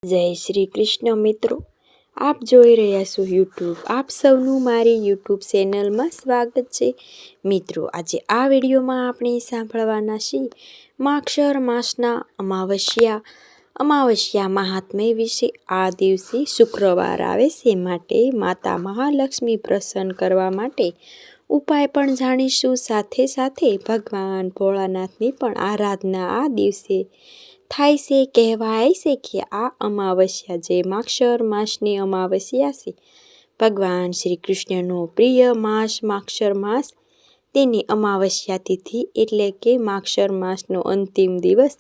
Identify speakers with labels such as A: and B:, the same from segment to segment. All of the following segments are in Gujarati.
A: જય શ્રી કૃષ્ણ મિત્રો, આપ જોઈ રહ્યા છો યુટ્યુબ. આપ સૌનું મારી યુટ્યુબ ચેનલમાં સ્વાગત છે. મિત્રો, આજે આ વિડીયોમાં આપણે સાંભળવાના છીએ માગશર માસના અમાવસ્યા મહાત્મ્ય વિશે. આ દિવસે શુક્રવાર આવે છે, માટે માતા મહાલક્ષ્મી પ્રસન્ન કરવા માટે ઉપાય પણ જાણીશું. સાથે સાથે ભગવાન ભોળાનાથની પણ આરાધના આ દિવસે થાય છે. કહેવાય છે કે આ અમાવસ્યા જે માગશર માસની અમાવસ્યા છે, ભગવાન શ્રી કૃષ્ણનો પ્રિય માસ માગશર માસ, તેની અમાવસ્યા તિથિ એટલે કે માગશર માસનો અંતિમ દિવસ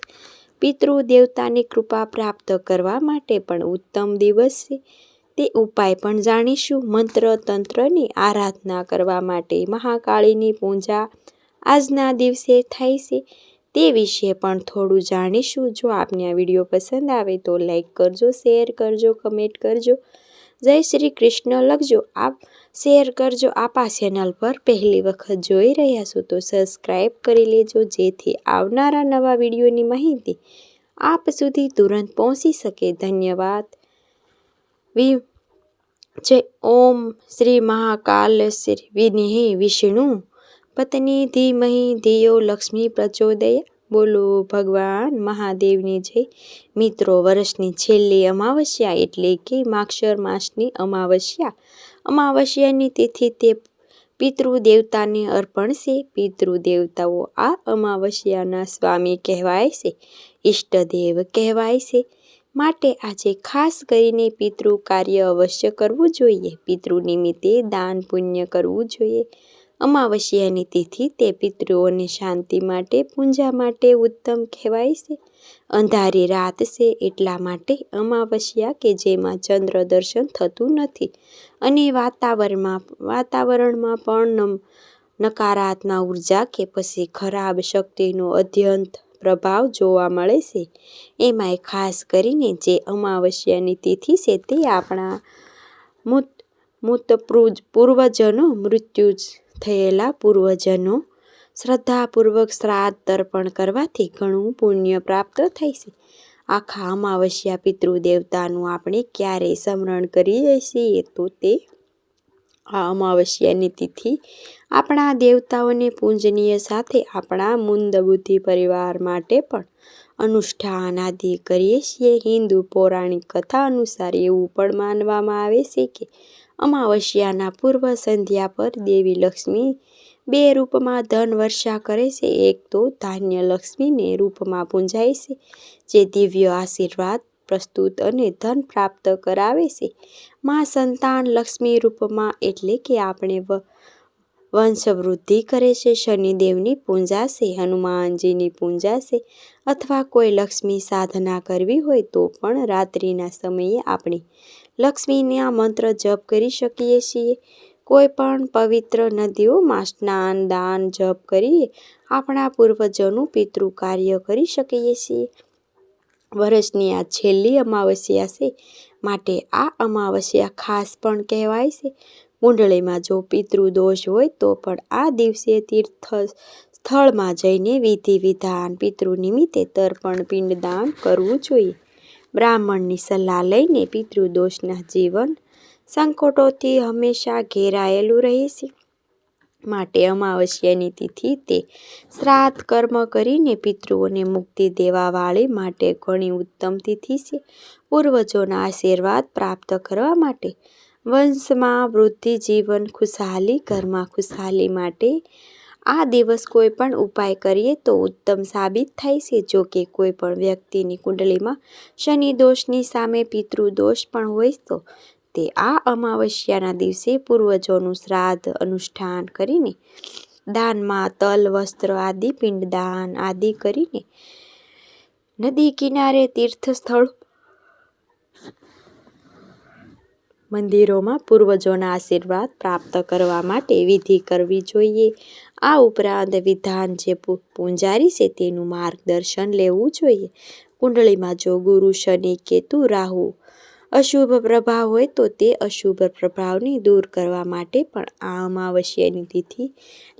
A: પિતૃ દેવતાની કૃપા પ્રાપ્ત કરવા માટે પણ ઉત્તમ દિવસ છે. તે ઉપાય પણ જાણીશું. મંત્ર તંત્રની આરાધના કરવા માટે મહાકાળીની પૂજા આજના દિવસે થાય છે, તે વિશે પણ થોડું જાણીશું. જો આપને આ વિડીયો પસંદ આવે તો લાઈક કરજો, શેર કરજો, કમેન્ટ કરજો, જય શ્રી કૃષ્ણ લખજો. આપ શેર કરજો. આપ આ ચેનલ પર પહેલી વખત જોઈ રહ્યા છો તો સબસ્ક્રાઈબ કરી લેજો, જેથી આવનારા નવા વિડીયોની માહિતી આપ સુધી તુરંત પહોંચી શકે. ધન્યવાદ. જય ઓમ શ્રી મહાકાલ શ્રી વિનિહે વિષ્ણુ પત્ની ધીમહિ ધિયો લક્ષ્મી પ્રચોદયા. બોલો ભગવાન મહાદેવની જય. મિત્રો, વર્ષની છેલ્લી અમાવસ્યા એટલે કે માગશર માસની અમાવસ્યાની તિથિ તે પિતૃ દેવતાને અર્પણ છે. પિતૃ દેવતાઓ આ અમાવસ્યાના સ્વામી કહેવાય છે, ઈષ્ટદેવ કહેવાય છે. માટે આજે ખાસ કરીને પિતૃ કાર્ય અવશ્ય કરવું જોઈએ. પિતૃ નિમિત્તે દાન પુણ્ય કરવું જોઈએ. અમાવસ્યાની તિથિ તે પિતૃઓની શાંતિ માટે પૂજા માટે ઉત્તમ કહેવાય છે. અંધારી રાત છે એટલા માટે અમાવસ્યા કે જેમાં ચંદ્ર દર્શન થતું નથી અને વાતાવરણમાં પણ નકારાત્મક ઉર્જા કે પછી ખરાબ શક્તિનો અત્યંત પ્રભાવ જોવા મળે છે. એમાંય ખાસ કરીને જે અમાવસ્યાની તિથિ છે તે આપણા પૂર્વજનો મૃત્યુ થયેલા પૂર્વજનો શ્રદ્ધાપૂર્વક શ્રાદ્ધ તર્પણ કરવાથી ઘણું પુણ્ય પ્રાપ્ત થાય છે. આખા અમાવસ્યા પિતૃ દેવતાનું આપણે ક્યારે સ્મરણ કરીએ છીએ તો તે આ અમાવસ્યાની તિથિ આપણા દેવતાઓને પૂજનીય સાથે આપણા મુંદ બુદ્ધિ પરિવાર માટે પણ અનુષ્ઠાન આદિ કરીએ છીએ. હિન્દુ પૌરાણિક કથા અનુસાર એવું પણ માનવામાં આવે છે કે અમાવસ્યાના પૂર્વ સંધ્યા પર દેવી લક્ષ્મી બે રૂપમાં ધન વર્ષા કરે છે. એક તો ધાન્ય લક્ષ્મીને રૂપમાં પૂજાય છે, જે દિવ્ય આશીર્વાદ પ્રસ્તુત અને ધન પ્રાપ્ત કરાવે છે. માં સંતાન લક્ષ્મી રૂપમાં એટલે કે આપણે વંશવૃદ્ધિ કરે છે. શનિદેવની પૂજા છે, હનુમાનજીની પૂજા છે, અથવા કોઈ લક્ષ્મી સાધના કરવી હોય તો પણ રાત્રિના સમયે આપણે લક્ષ્મીના મંત્ર જપ કરી શકીએ છીએ. કોઈ પણ પવિત્ર નદીઓમાં સ્નાન દાન જપ કરી આપણા પૂર્વજોનું પિતૃ કાર્ય કરી શકીએ છીએ. વર્ષની આ છેલ્લી અમાવસ્યા છે, માટે આ અમાવસ્યા ખાસ પણ કહેવાય છે. કુંડળીમાં જો પિતૃ દોષ હોય તો પણ આ દિવસે તીર્થ સ્થળમાં જઈને વિધિ વિધાન પિતૃ નિમિત્તે તર્પણ પિંડદાન કરવું જોઈએ. બ્રાહ્મણની સલાહ લઈને પિતૃ દોષના જીવન સંકટોથી હંમેશા ઘેરાયેલું રહે છે. માટે અમાવસ્યાની તિથિ તે શ્રાદ્ધ કર્મ કરીને પિતૃઓને મુક્તિ દેવાવાળી માટે ઘણી ઉત્તમ તિથિ છે. પૂર્વજોના આશીર્વાદ પ્રાપ્ત કરવા માટે, વંશમાં વૃદ્ધિ, જીવન ખુશહાલી, ઘરમાં ખુશહાલી માટે આ દિવસ કોઈ પણ ઉપાય કરીએ તો ઉત્તમ સાબિત થાય છે. જો કે કોઈ પણ વ્યક્તિની કુંડલીમાં શનિ દોષની સામે પિતૃ દોષ પણ હોય તો તે આ અમાવસ્યાના દિવસે પૂર્વજોનું શ્રાદ્ધ અનુષ્ઠાન કરીને દાનમાં તલ વસ્ત્ર આદિ પિંડદાન આદિ કરીને નદી કિનારે તીર્થસ્થળ મંદિરોમાં પૂર્વજોના આશીર્વાદ પ્રાપ્ત કરવા માટે વિધિ કરવી જોઈએ. આ ઉપરાંત વિધાન જે પૂજારી છે તેનું માર્ગદર્શન લેવું જોઈએ. કુંડળીમાં જો ગુરુ, શનિ, કેતુ, રાહુ અશુભ પ્રભાવ હોય તો તે અશુભ પ્રભાવને દૂર કરવા માટે પણ આ અમાવસ્યાની તિથિ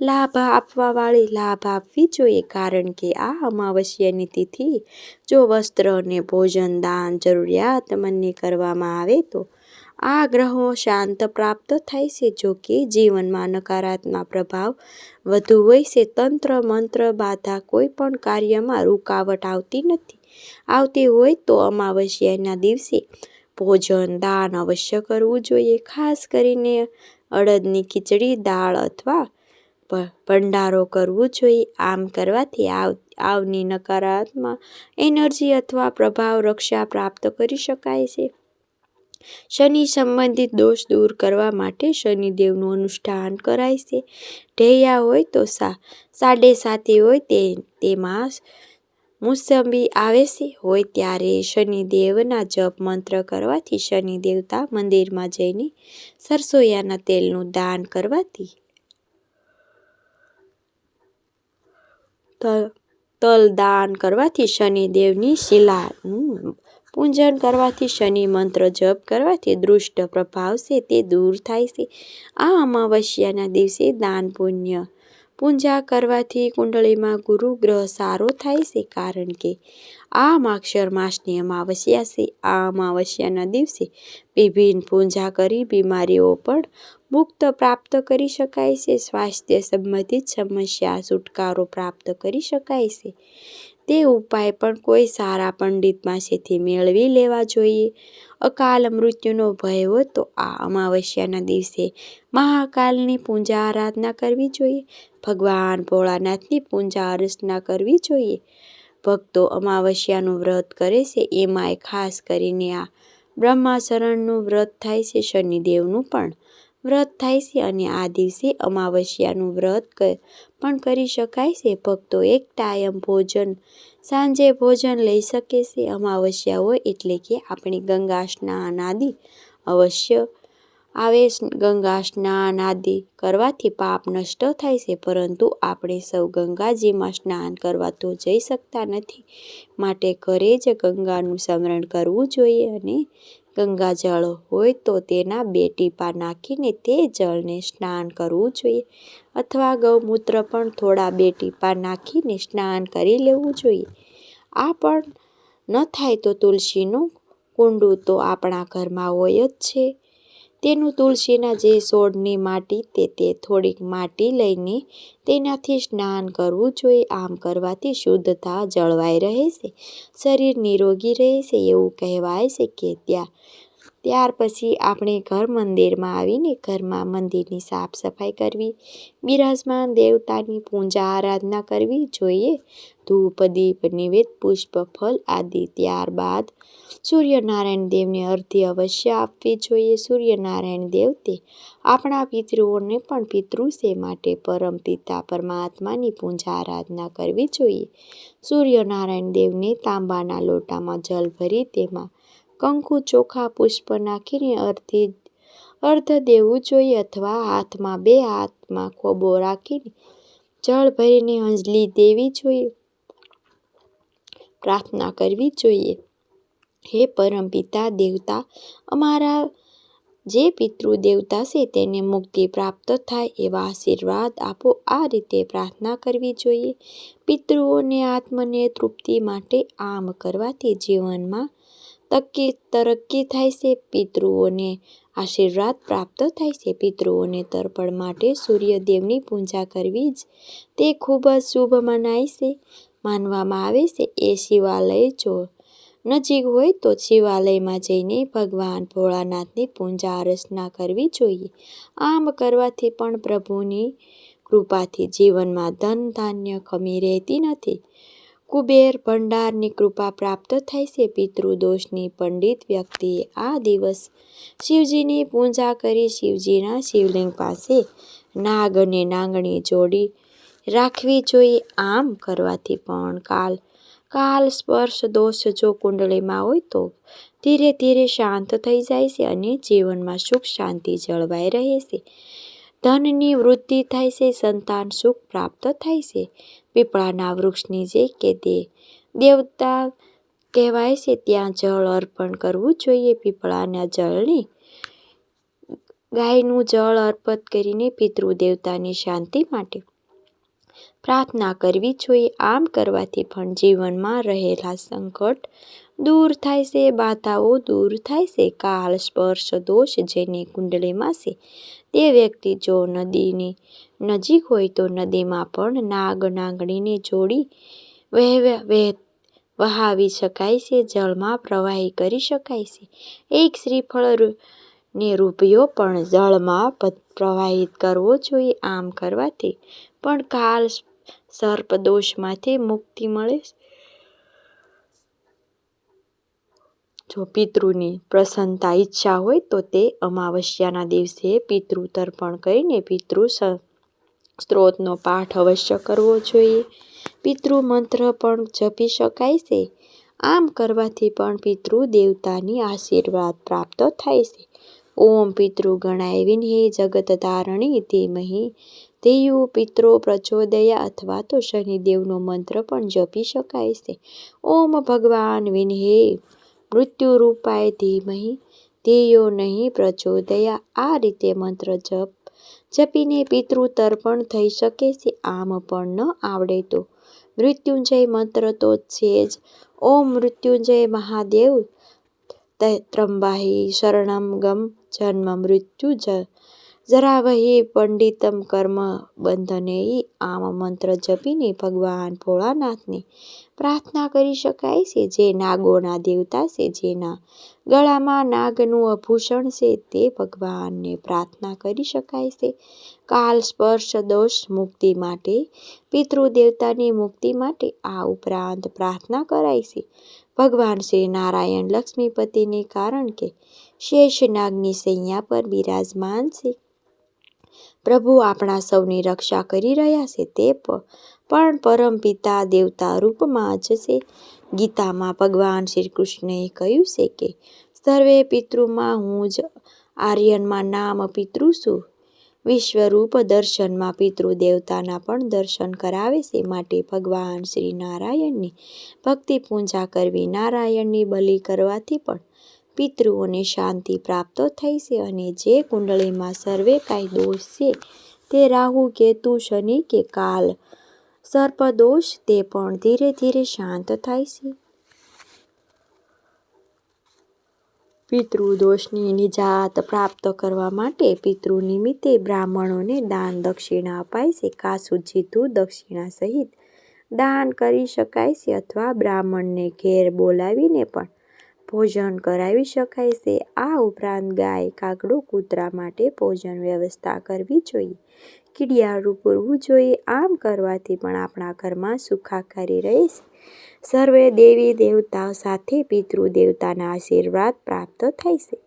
A: લાભ આપવી જોઈએ. કારણ કે આ અમાવસ્યાની તિથિ જો વસ્ત્ર અને ભોજન દાન જરૂરિયાતમંદને કરવામાં આવે તો આ ગ્રહો શાંત પ્રાપ્ત થાય છે. જો કે જીવનમાં નકારાત્મક પ્રભાવ વધુ હોય છે. તંત્ર મંત્ર બાધા કોઈ પણ કાર્યમાં રૂકાવટ આવતી હોય તો અમાવસ્યાના દિવસે ભોજન દાન અવશ્ય કરવું જોઈએ. ખાસ કરીને અડદની ખીચડી દાળ અથવા ભંડારો કરવું જોઈએ. આમ કરવાથી આવની નકારાત્મક એનર્જી અથવા પ્રભાવ રક્ષા પ્રાપ્ત કરી શકાય છે. શનિ સંબંધિત દોષ દૂર કરવા માટે શનિદેવનું અનુષ્ઠાન કરાય છે. ઢૈયા હોય તો 7.5 હોય તેમાં મુસંબી આવે છે હોય ત્યારે શનિદેવના જપ મંત્ર કરવાથી શનિ દેવતા મંદિરમાં જઈને સરસોયાના તેલનું દાન કરવાથી તલ દાન કરવાથી શનિદેવની શિલાનું પૂજન કરવાથી શનિ મંત્ર જપ કરવાથી દુષ્ટ પ્રભાવ છે તે દૂર થાય છે. આ અમાવસ્યાના દિવસે દાન પૂજા કરવાથી કુંડળીમાં ગુરુ ગ્રહ સારો થાય છે. કારણ કે આ માગશર માસની અમાવસ્યા છે. આ અમાવસ્યાના દિવસે વિભિન્ન પૂજા કરી બીમારીઓ પણ મુક્ત પ્રાપ્ત કરી શકાય છે. સ્વાસ્થ્ય સંબંધિત સમસ્યા છુટકારો પ્રાપ્ત કરી શકાય છે. તે ઉપાય પણ કોઈ સારા પંડિત પાસેથી મેળવી લેવા જોઈએ. અકાલ મૃત્યુનો ભય હોય તો આ અમાવસ્યાના દિવસે મહાકાલની પૂજા આરાધના કરવી જોઈએ. ભગવાન ભોળાનાથની પૂજા અર્ચના કરવી જોઈએ. ભક્તો અમાવસ્યાનું વ્રત કરે છે. એમાંય ખાસ કરીને આ બ્રહ્મશરણનું વ્રત થાય છે. શનિદેવનું પણ વ્રત થાય છે અને આ દિવસે અમાવસ્યાનું વ્રત પણ કરી શકાય છે. ભક્તો એક ટાઈમ સાંજે ભોજન લઈ શકે છે. અમાવસ્યા હોય એટલે કે આપણે ગંગા સ્નાન આદિ અવશ્ય આવે. ગંગા સ્નાન આદિ કરવાથી પાપ નષ્ટ થાય છે. પરંતુ આપણે સૌ ગંગાજીમાં સ્નાન કરવા તો જઈ શકતા નથી. માટે ઘરે જ ગંગાનું સ્મરણ કરવું જોઈએ અને ગંગાજળ હોય તો તેના 2 ટીપા નાખીને તે જળને સ્નાન કરવું જોઈએ. અથવા ગૌમૂત્ર પણ થોડા 2 ટીપા નાખીને સ્નાન કરી લેવું જોઈએ. આ પણ ન થાય તો તુલસીનું કુંડું તો આપણા ઘરમાં હોય જ છે. તેનું તુલસીના જે છોડની માટી તે થોડીક માટી લઈને તેનાથી સ્નાન કરવું જોઈએ. આમ કરવાથી શુદ્ધતા જળવાઈ રહે છે. શરીર નિરોગી રહે છે એવું કહેવાય છે કે ત્યાર પછી આપણે મંદિરમાં આવીને ઘરમાં મંદિરની સાફ સફાઈ કરવી. બિરાજમાન દેવતાની પૂજા આરાધના કરવી જોઈએ. ધૂપ દીપ નૈવેદ્ય પુષ્પ ફળ આદિ ત્યારબાદ સૂર્યનારાયણ દેવને અર્ઘ્ય અવશ્ય આપવી જોઈએ. સૂર્યનારાયણ દેવ તે આપણા પિતૃઓને પણ પિતૃ છે. માટે પરમ પિતા પરમાત્માની પૂજા આરાધના કરવી જોઈએ. સૂર્યનારાયણ દેવને તાંબાના લોટામાં જલ ભરી તેમાં કંકુ ચોખા પુષ્પ નાખીને અર્ઘ્ય દેવું જોઈએ. અથવા હાથમાં 2 હાથમાં ખોબો રાખીને જળ ભરીને અંજલિ દેવી જોઈએ. પ્રાર્થના કરવી જોઈએ, હે પરમપિતા દેવતા, અમારા જે પિતૃ દેવતા છે તેને મુક્તિ પ્રાપ્ત થાય એવા આશીર્વાદ આપો. આ રીતે પ્રાર્થના કરવી જોઈએ. પિતૃઓને આત્મને તૃપ્તિ માટે આમ કરવાથી જીવનમાં તરક્કી થાય છે. પિતૃઓને આશીર્વાદ પ્રાપ્ત થાય છે. પિતૃઓને તર્પણ માટે સૂર્યદેવની પૂજા કરવી જ તે ખૂબ જ શુભ માનવામાં આવે છે. એ શિવાલય જો નજીક હોય તો શિવાલયમાં જઈને ભગવાન ભોળાનાથની પૂજા અર્ચના કરવી જોઈએ. આમ કરવાથી પણ પ્રભુની કૃપાથી જીવનમાં ધન ધાન્ય કમી રહેતી નથી. કુબેર ભંડારની કૃપા પ્રાપ્ત થાય છે. પિતૃદોષની પંડિત વ્યક્તિએ આ દિવસ શિવજીની પૂજા કરી શિવજીના શિવલિંગ પાસે નાગ અને નાગણી જોડી રાખવી જોઈએ. આમ કરવાથી પણ કાલ સ્પર્શ દોષ જો કુંડળીમાં હોય તો ધીરે ધીરે શાંત થઈ જાય છે અને જીવનમાં સુખ શાંતિ જળવાઈ રહે છે. ધનની વૃદ્ધિ થાય છે. સંતાન સુખ પ્રાપ્ત થાય છે. પીપળાના વૃક્ષ નીચે કે દેવતા કહેવાય છે ત્યાં જળ અર્પણ કરવું જોઈએ. પીપળાના જળને ગાયનું જળ અર્પિત કરીને પિતૃ દેવતાની શાંતિ માટે પ્રાર્થના કરવી જોઈએ. આમ કરવાથી પણ જીવનમાં રહેલા સંકટ દૂર થાય છે, બાધાઓ દૂર થાય છે. કાળ સ્પર્શ દોષ જેની કુંડળીમાં છે તે વ્યક્તિ જો નદીની નજીક હોય તો નદીમાં પણ નાગ નાગણીને જોડી વહાવી શકાય છે, જળમાં પ્રવાહી કરી શકાય છે. એક શ્રીફળ ને રૂપિયો પણ જળમાં પ્રવાહિત કરવો જોઈએ. આમ કરવાથી પણ કાળ સર્પ દોષમાંથી મુક્તિ મળે છે. જો પિતૃની પ્રસન્નતા ઈચ્છા હોય તો તે અમાવસ્યાના દિવસે પિતૃ તર્પણ કરીને પિતૃ સ્ત્રોતનો પાઠ અવશ્ય કરવો જોઈએ. પિતૃ મંત્ર પણ જપી શકાય છે. આમ કરવાથી પણ પિતૃ દેવતાની આશીર્વાદ પ્રાપ્ત થાય છે. ઓમ પિતૃ ગણાય વિન્હે જગત તારણી ધીમહિ ધિયુ પિત્રો પ્રચોદયા અથવા તો શનિદેવનો મંત્ર પણ જપી શકાય છે. ઓમ ભગવાન વિન્હે મૃત્યુરૂપાય ધીમહિ ધિયો નહીં પ્રચોદયા. આ રીતે મંત્ર જપીને પિતૃ તર્પણ થઈ શકે છે. આમ પણ ન આવડે તો મૃત્યુંજય મંત્ર તો છે જ. ઓમ મૃત્યુંજય મહાદેવ ત્રંબાહી શરણમ ગમ જન્મ મૃત્યુ જરાવહી પંડિતમ કર્મ બંધનેહી. આમ મંત્ર જપીને ભગવાન ભોળાનાથને પ્રાર્થના કરી શકાય છે. જે નાગોના દેવતા છે, જેના ગળામાં નાગનું આભૂષણ છે, તે ભગવાનને પ્રાર્થના કરી શકાય છે. કાલ સ્પર્શ દોષ મુક્તિ માટે પિતૃ દેવતાની મુક્તિ માટે આ ઉપરાંત પ્રાર્થના કરાય છે. ભગવાન શ્રી નારાયણ લક્ષ્મીપતિને કારણ કે શેષ નાગની શૈયા પર બિરાજમાન છે. પ્રભુ આપણા સૌની રક્ષા કરી રહ્યા છે. તે પણ પરમપિતા દેવતા રૂપમાં જ છે. ગીતામાં ભગવાન શ્રી કૃષ્ણએ કહ્યું છે કે સર્વે પિતૃમાં હું જ આર્યનમાં નામ પિતૃ છું. વિશ્વરૂપ દર્શનમાં પિતૃ દેવતાના પણ દર્શન કરાવે છે. માટે ભગવાન શ્રી નારાયણની ભક્તિ પૂજા કરવી. નારાયણની બલિ કરવાથી પણ પિતૃઓને શાંતિ પ્રાપ્ત થઈ છે. અને જે કુંડળીમાં સર્વે કાંઈ દોષ છે તે રાહુ કેતુ શનિ કે કાલ સર્પ દોષ તે પણ ધીરે ધીરે શાંત થાય છે. પિતૃ દોષની નિજાત પ્રાપ્ત કરવા માટે પિતૃ નિમિત્તે બ્રાહ્મણોને દાન દક્ષિણા અપાય છે. કાસુજીતું દક્ષિણા સહિત દાન કરી શકાય છે અથવા બ્રાહ્મણને ઘેર બોલાવીને પણ ભોજન કરાવી શકાય છે. આ ઉપરાંત ગાય, કાગડો, કૂતરા માટે ભોજન વ્યવસ્થા કરવી જોઈએ. કીડિયારું પૂરવું જોઈએ. આમ કરવાથી પણ આપણા ઘરમાં સુખાકારી રહે છે. સર્વે દેવી દેવતાઓ સાથે પિતૃ દેવતાના આશીર્વાદ પ્રાપ્ત થાય છે.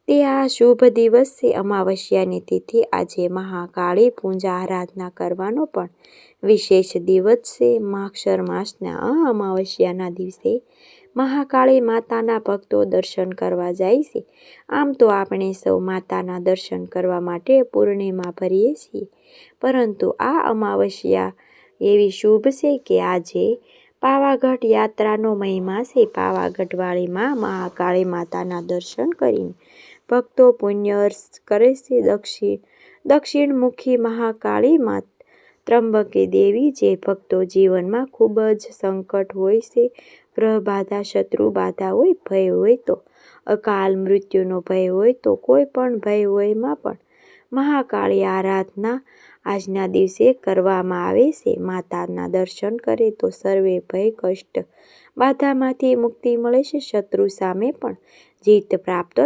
A: તે આ શુભ દિવસ છે. અમાવસ્યાની તિથિ આજે મહાકાળી પૂજા આરાધના કરવાનો પણ વિશેષ દિવસ છે. માગશર માસના આ અમાવસ્યાના દિવસે મહાકાળી માતાના ભક્તો દર્શન કરવા જાય છે. આમ તો આપણે સૌ માતાના દર્શન કરવા માટે પૂર્ણિમા ભરીએ છીએ, પરંતુ આ અમાવસ્યા એવી શુભ છે કે આજે પાવાગઢ યાત્રાનો મહિમા છે. પાવાગઢવાળી માં મહાકાળી માતાના દર્શન કરીને ભક્તો પુણ્ય કરે છે. દક્ષિણમુખી મહાકાળી માં ત્રંબકે દેવી જે ભક્તો જીવનમાં ખૂબ જ સંકટ હોય છે, ગ્રહ બાધા, શત્રુ બાધા હોય, ભય હોય તો અકાલ મૃત્યુનો ભય હોય તો કોઈ પણ ભય હોયમાં પણ મહાકાળી આરાધના આજના દિવસે કરવામાં આવે છે. માતાના દર્શન કરે તો સર્વે ભય, કષ્ટ, બાધામાંથી મુક્તિ મળે છે. શત્રુ સામે પણ જીત પ્રાપ્ત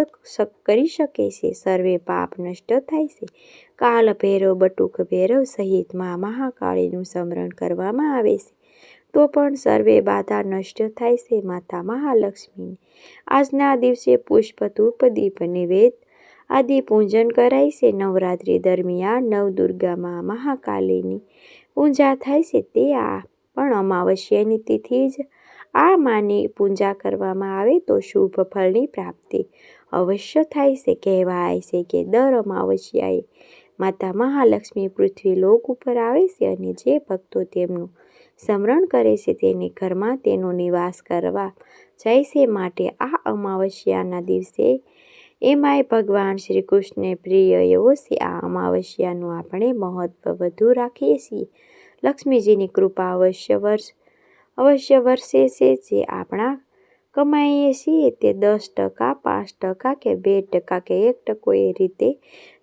A: કરી શકે છે. સર્વે પાપ નષ્ટ થાય છે. કાલ ભૈરવ, બટુક ભૈરવ સહિત મહાકાળીનું સ્મરણ કરવામાં આવે છે તો પણ સર્વે બાધા નષ્ટ થાય છે. માતા મહાલક્ષ્મીને આજના દિવસે પુષ્પ, ધૂપ, દીપ, નૈવેદ્ય આદિ પૂજન કરાય છે. નવરાત્રિ દરમિયાન નવદુર્ગામાં મહાકાલીની પૂજા થાય છે. તે આ પણ અમાવસ્યાની તિથિ જ આ માની પૂજા કરવામાં આવે તો શુભ ફળની પ્રાપ્તિ અવશ્ય થાય છે. કહેવાય છે કે દર અમાવસ્યાએ માતા મહાલક્ષ્મી પૃથ્વી લોક ઉપર આવે છે અને જે ભક્તો તેમનું સ્મરણ કરે છે તેને ઘરમાં તેનો નિવાસ કરવા જાય છે. માટે આ અમાવસ્યાના દિવસે એમાંય ભગવાન શ્રી કૃષ્ણને પ્રિય એવો છે આ અમાવસ્યાનું આપણે મહત્વ વધુ રાખીએ છીએ. લક્ષ્મીજીની કૃપા અવશ્ય વરસે છે. જે આપણા કમાઈએ છીએ તે 10%, 5% કે 2% કે 1% એ રીતે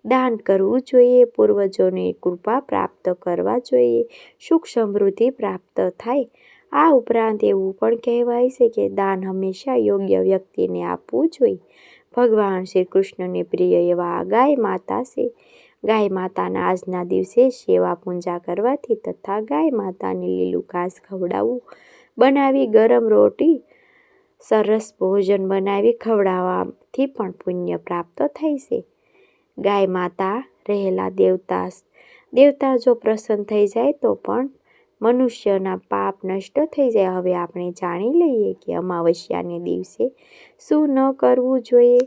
A: દાન કરવું જોઈએ. પૂર્વજોની કૃપા પ્રાપ્ત કરવા જોઈએ. સુખ સમૃદ્ધિ પ્રાપ્ત થાય. આ ઉપરાંત એવું પણ કહેવાય છે કે દાન હંમેશા યોગ્ય વ્યક્તિને આપવું જોઈએ. ભગવાન શ્રી કૃષ્ણને પ્રિય એવા ગાય માતા છે. ગાય માતાના આજના દિવસે સેવા પૂજા કરવાથી તથા ગાય માતાને લીલું ઘાસ ખવડાવવું, બનાવી ગરમ રોટી, સરસ ભોજન બનાવી ખવડાવવાથી પણ પુણ્ય પ્રાપ્ત થાય છે. ગાય માતા રહેલા દેવતા જો પ્રસન્ન થઈ જાય તો પણ મનુષ્યના પાપ નષ્ટ થઈ જાય. હવે આપણે જાણી લઈએ કે અમાવસ્યાને દિવસે શું કરવું જોઈએ.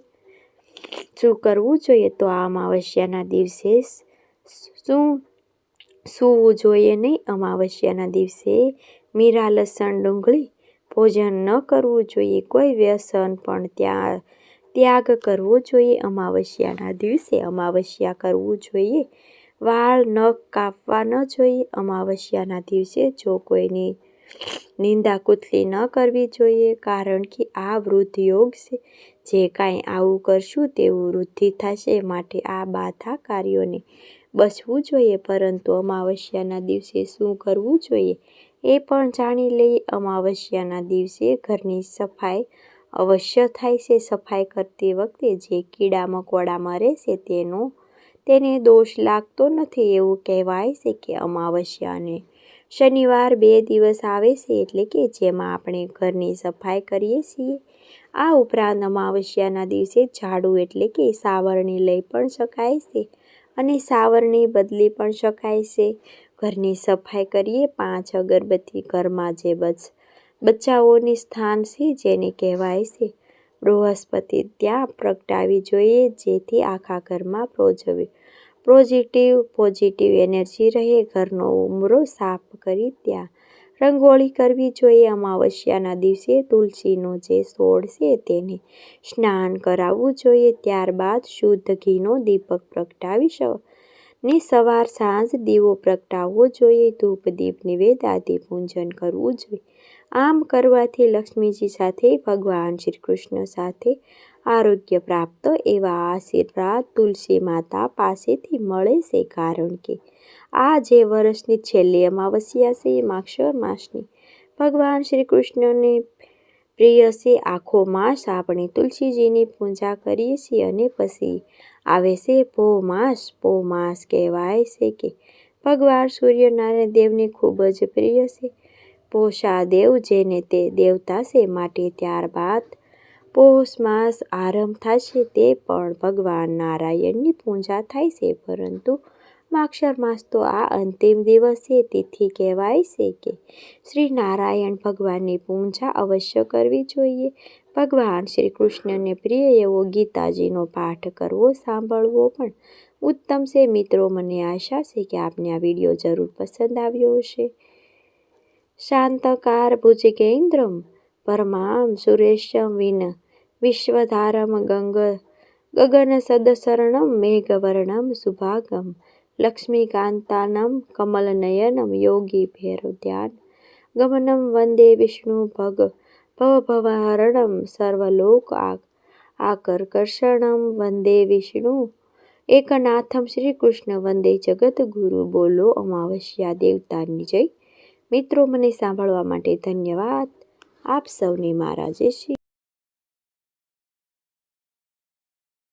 A: તો આ અમાવસ્યાના દિવસે સૂવું જોઈએ નહીં. અમાવસ્યાના દિવસે મીરા, લસણ, ડુંગળી ભોજન ન કરવું જોઈએ. કોઈ વ્યસન પણ ત્યાગ કરવો જોઈએ. અમાવસ્યાના દિવસે અમાવસ્યા કરવું જોઈએ. વાળ નખ કાપવા ન જોઈએ. અમાવસ્યાના દિવસે જો કોઈની નિંદા કુથલી ન કરવી જોઈએ. કારણ કે આ વૃદ્ધ યોગ છે. જે કાંઈ આવું કરશું તેવું વૃદ્ધિ થશે. માટે આ બધા કાર્યોને બચવું જોઈએ. પરંતુ અમાવસ્યાના દિવસે શું કરવું જોઈએ એ પણ જાણી લઈએ. અમાવસ્યાના દિવસે ઘરની સફાઈ અવશ્ય થાય છે. સફાઈ કરતી વખતે જે કીડા મકોડા મરે છે તેને દોષ લાગતો નથી. એવું કહેવાય છે કે અમાવસ્યા અને શનિવાર 2 દિવસ આવે છે એટલે કે જેમાં આપણે ઘરની સફાઈ કરીએ છીએ. આ ઉપરાંત અમાવસ્યાના દિવસે ઝાડુ એટલે કે સાવરણી લઈ પણ શકાય છે અને સાવરણી બદલી પણ શકાય છે. ઘરની સફાઈ કરીએ. 5 અગરબત્તી ઘરમાં જે બચ્ચાઓની સ્થાન છે જેને કહેવાય છે બૃહસ્પતિ ત્યાં પ્રગટાવી જોઈએ. જેથી આખા ઘરમાં પોઝિટિવ એનર્જી રહે. ઘરનો ઉંબરો સાફ કરી ત્યાં રંગોળી કરવી જોઈએ. અમાવસ્યાના દિવસે તુલસીનો જે છોડ છે તેને સ્નાન કરાવવું જોઈએ. ત્યારબાદ શુદ્ધ ઘીનો દીપક પ્રગટાવી સવાર સાંજ દીવો પ્રગટાવવો જોઈએ. ધૂપ દીપ નિવેદ આદિ પૂજન કરવું જોઈએ. આમ કરવાથી લક્ષ્મીજી સાથે ભગવાન શ્રી કૃષ્ણ સાથે આરોગ્ય પ્રાપ્ત એવા આશીર્વાદ તુલસી માતા પાસેથી મળે છે. કારણ કે આ જે વર્ષની છેલ્લી અમાવસ્યા છે માગશર માસની ભગવાન શ્રી કૃષ્ણને પ્રિય છે. આખો માસ આપણે તુલસીજીની પૂજા કરીએ છીએ અને પછી આવે છે પોહ માસ કહેવાય છે કે ભગવાન સૂર્યનારાયણ દેવને ખૂબ જ પ્રિય છે. પોષાદેવ જેને તે દેવતા છે. માટે ત્યારબાદ પોષ માસ આરંભ થશે. તે પણ ભગવાન નારાયણની પૂજા થાય છે. પરંતુ માગશર માસ તો આ અંતિમ દિવસ છે. તેથી કહેવાય છે કે શ્રી નારાયણ ભગવાનની પૂજા અવશ્ય કરવી જોઈએ. ભગવાન શ્રી કૃષ્ણને પ્રિય એવો ગીતાજીનો પાઠ કરવો, સાંભળવો પણ ઉત્તમ છે. મિત્રો, મને આશા છે કે આપને આ વિડીયો જરૂર પસંદ આવ્યો હશે. શાંતકાર ભુજગેન્દ્રમ પરમામ સુરેશમ વિશ્વધારમ ગગન સદશરણમ મેઘવર્ણમ સુભાગમ લક્ષ્મીકાંતાનમ કમલનયનમ યોગી ભૈરવ ધ્યાન ગમનમ વંદે વિષ્ણુ ભવભવહરણમ સર્વલોક આકર્ષણમ વંદે વિષ્ણુ એકનાથમ શ્રી કૃષ્ણ વંદે જગતગુરુ. બોલો અમાવસ્યા દેવતાની જય. મિત્રો, મને સાંભળવા માટે ધન્યવાદ. આપ સૌને મારા જય શ્રી